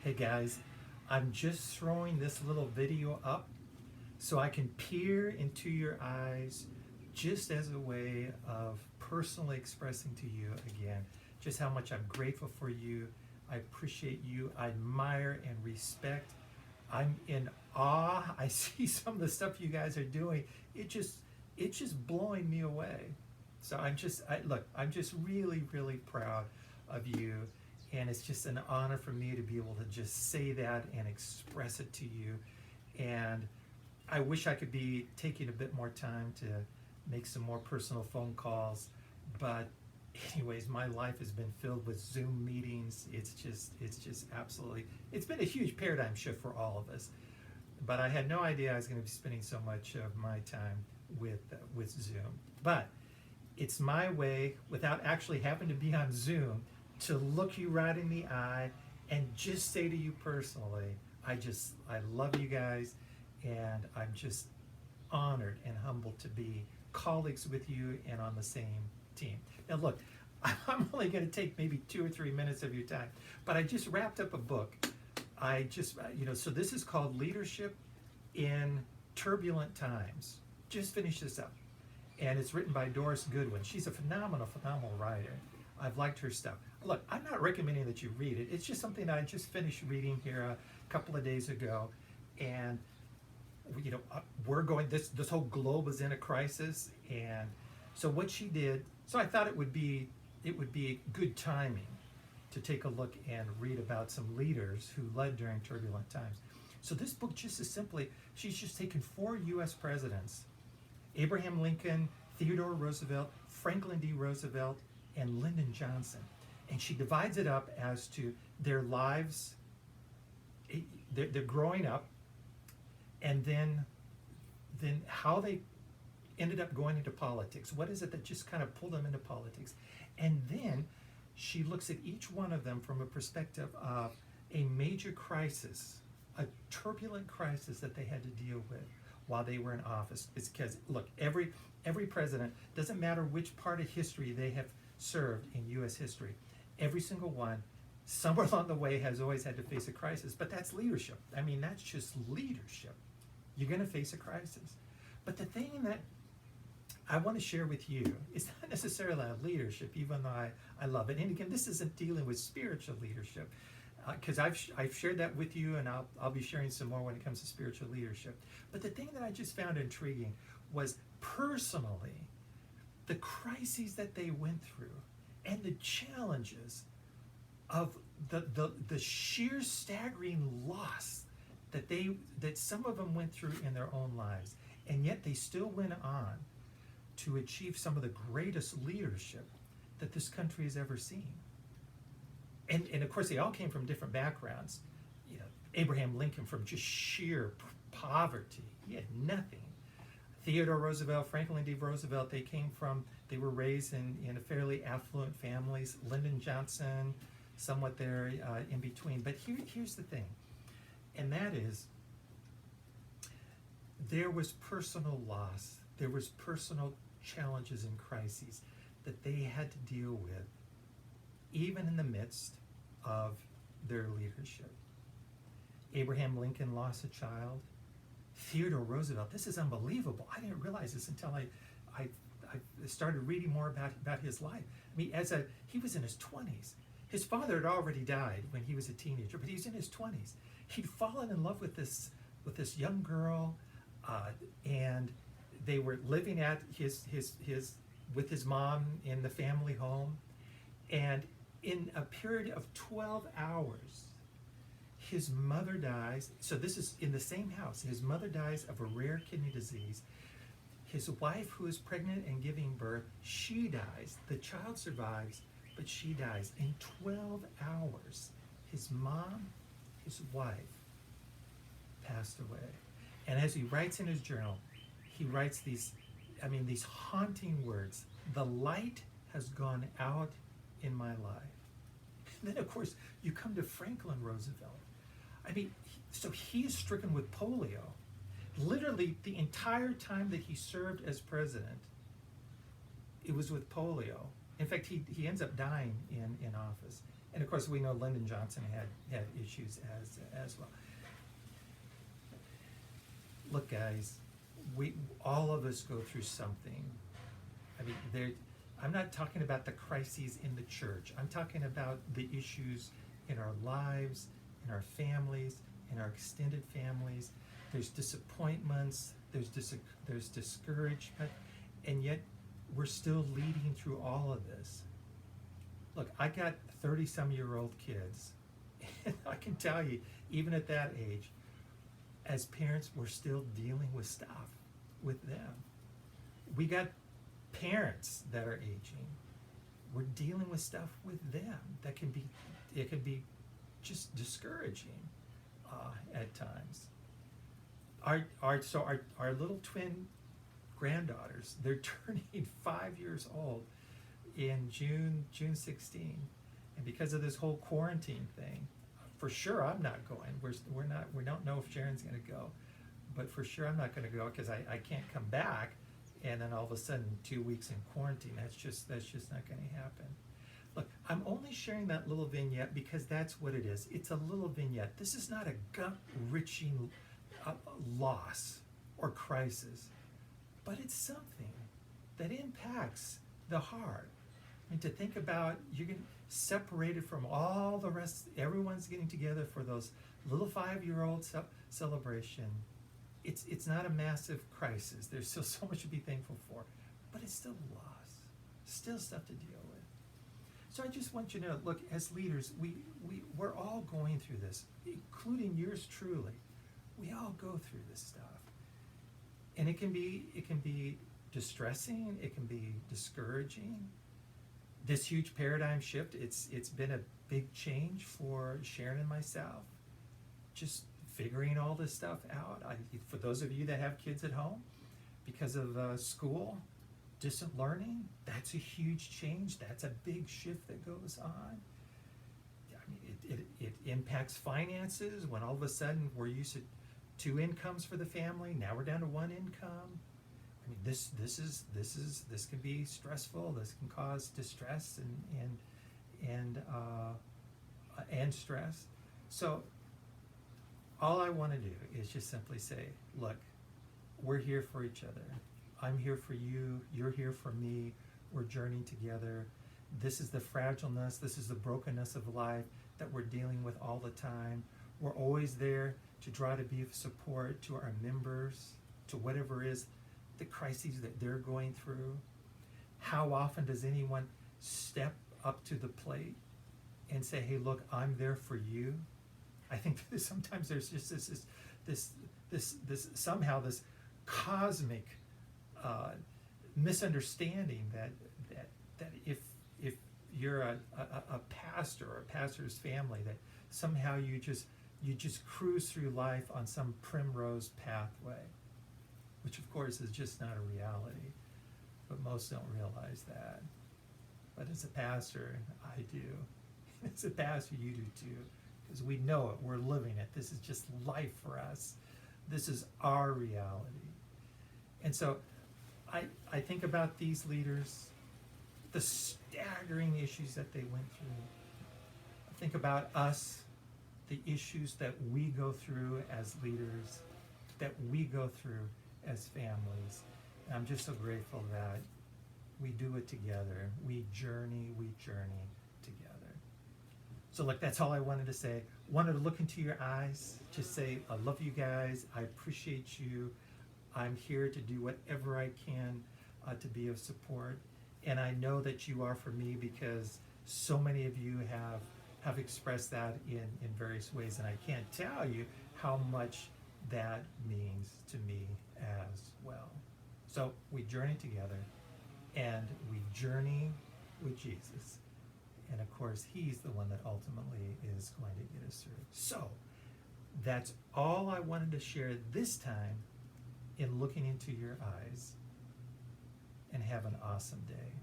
Hey guys, I'm just throwing this little video up so I can peer into your eyes just as a way of personally expressing to you again just how much I'm grateful for you. I appreciate you. I admire and respect. I'm in awe. I see some of the stuff you guys are doing. It's just blowing me away. So I'm just really, really proud of you. And it's just an honor for me to be able to just say that and express it to you. And I wish I could be taking a bit more time to make some more personal phone calls. But anyways, my life has been filled with Zoom meetings. It's just absolutely, it's been a huge paradigm shift for all of us. But I had no idea I was going to be spending so much of my time with Zoom. But it's my way, without actually having to be on Zoom, to look you right in the eye and just say to you personally, I love you guys, and I'm just honored and humbled to be colleagues with you and on the same team. Now look, I'm only going to take maybe 2 or 3 minutes of your time, but I just wrapped up a book. So this is called Leadership in Turbulent Times. Just finished this up. And it's written by Doris Goodwin. She's a phenomenal writer. I've liked her stuff. Look, I'm not recommending that you read it. It's just something I just finished reading here a couple of days ago. And, we're going, this whole globe is in a crisis. And so what she did, so I thought it would be good timing to take a look and read about some leaders who led during turbulent times. So this book just is simply, she's just taken 4 U.S. presidents: Abraham Lincoln, Theodore Roosevelt, Franklin D. Roosevelt, and Lyndon Johnson. And she divides it up as to their lives, they're growing up, and then how they ended up going into politics. What is it that just kind of pulled them into politics? And then she looks at each one of them from a perspective of a major crisis, a turbulent crisis that they had to deal with while they were in office. It's because, look, every president, doesn't matter which part of history they have served in U.S. history, every single one, somewhere along the way, has always had to face a crisis. But that's leadership. I mean, that's just leadership. You're going to face a crisis. But the thing that I want to share with you is not necessarily leadership, even though I love it. And again, this isn't dealing with spiritual leadership, because I've shared that with you, and I'll be sharing some more when it comes to spiritual leadership. But the thing that I just found intriguing was personally the crises that they went through and the challenges of the sheer staggering loss that some of them went through in their own lives, and yet they still went on to achieve some of the greatest leadership that this country has ever seen. And of course, they all came from different backgrounds. Abraham Lincoln, from just sheer poverty, he had nothing. Theodore Roosevelt, Franklin D. Roosevelt, they were raised in a fairly affluent families. Lyndon Johnson, somewhat there in between. But here's the thing, and that is, there was personal loss, there was personal challenges and crises that they had to deal with, even in the midst of their leadership. Abraham Lincoln lost a child. Theodore Roosevelt, this is unbelievable. I didn't realize this until I started reading more about his life. I mean, he was in his 20s. His father had already died when he was a teenager, but he was in his 20s. He'd fallen in love with this young girl, and they were living at with his mom in the family home. And in a period of 12 hours, his mother dies. So this is in the same house. His mother dies of a rare kidney disease. His wife, who is pregnant and giving birth, she dies. The child survives, but she dies. In 12 hours, his mom, his wife, passed away. And as he writes in his journal, he writes these haunting words: "The light has gone out in my life." And then, of course, you come to Franklin Roosevelt. So he is stricken with polio. Literally, the entire time that he served as president, it was with polio. In fact, he ends up dying in office. And of course, we know Lyndon Johnson had issues as well. Look, guys, we all of us go through something. I mean, I'm not talking about the crises in the church. I'm talking about the issues in our lives, in our families, in our extended families. There's disappointments, there's discouragement, and yet we're still leading through all of this. Look, I got 30-some-year-old kids, and I can tell you, even at that age, as parents, we're still dealing with stuff with them. We got parents that are aging. We're dealing with stuff with them that can be just discouraging at times. Our little twin granddaughters, they're turning 5 years old in June 16, and because of this whole quarantine thing, for sure I'm not going. We don't know if Sharon's going to go, but for sure I'm not going to go because I can't come back, and then all of a sudden 2 weeks in quarantine. That's just not going to happen. Look, I'm only sharing that little vignette because that's what it is. It's a little vignette. This is not a gut-wrenching loss or crisis, but it's something that impacts the heart. And to think about, you're getting separated from all the rest, everyone's getting together for those little 5-year-old celebration. It's not a massive crisis. There's still so much to be thankful for, but it's still a loss, still stuff to deal with. So I just want you to know, look, as leaders, we're all going through this, including yours truly. We all go through this stuff. And it can be distressing, it can be discouraging. This huge paradigm shift, it's been a big change for Sharon and myself. Just figuring all this stuff out. For those of you that have kids at home, because of school, distant learning, that's a huge change. That's a big shift that goes on. I mean, it impacts finances when all of a sudden we're used to 2 incomes for the family. Now we're down to 1 income. I mean, this can be stressful. This can cause distress and stress. So all I want to do is just simply say, look, we're here for each other. I'm here for you. You're here for me. We're journeying together. This is the fragileness. This is the brokenness of life that we're dealing with all the time. We're always there to try to be of support to our members, to whatever is the crises that they're going through. How often does anyone step up to the plate and say, hey, look, I'm there for you? I think that sometimes there's just this somehow this cosmic misunderstanding that if you're a pastor or a pastor's family, that somehow you just cruise through life on some primrose pathway, which of course is just not a reality, but most don't realize that. But as a pastor, I do. As a pastor, you do too, because we know it, we're living it. This is just life for us. This is our reality. And so I think about these leaders, the staggering issues that they went through. I think about us, the issues that we go through as leaders, that we go through as families. And I'm just so grateful that we do it together. We journey together. So look, that's all I wanted to say. Wanted to look into your eyes, just say, I love you guys. I appreciate you. I'm here to do whatever I can to be of support. And I know that you are for me, because so many of you have expressed that in various ways. And I can't tell you how much that means to me as well. So we journey together, and we journey with Jesus. And of course, he's the one that ultimately is going to get us through. So that's all I wanted to share this time in looking into your eyes. And have an awesome day.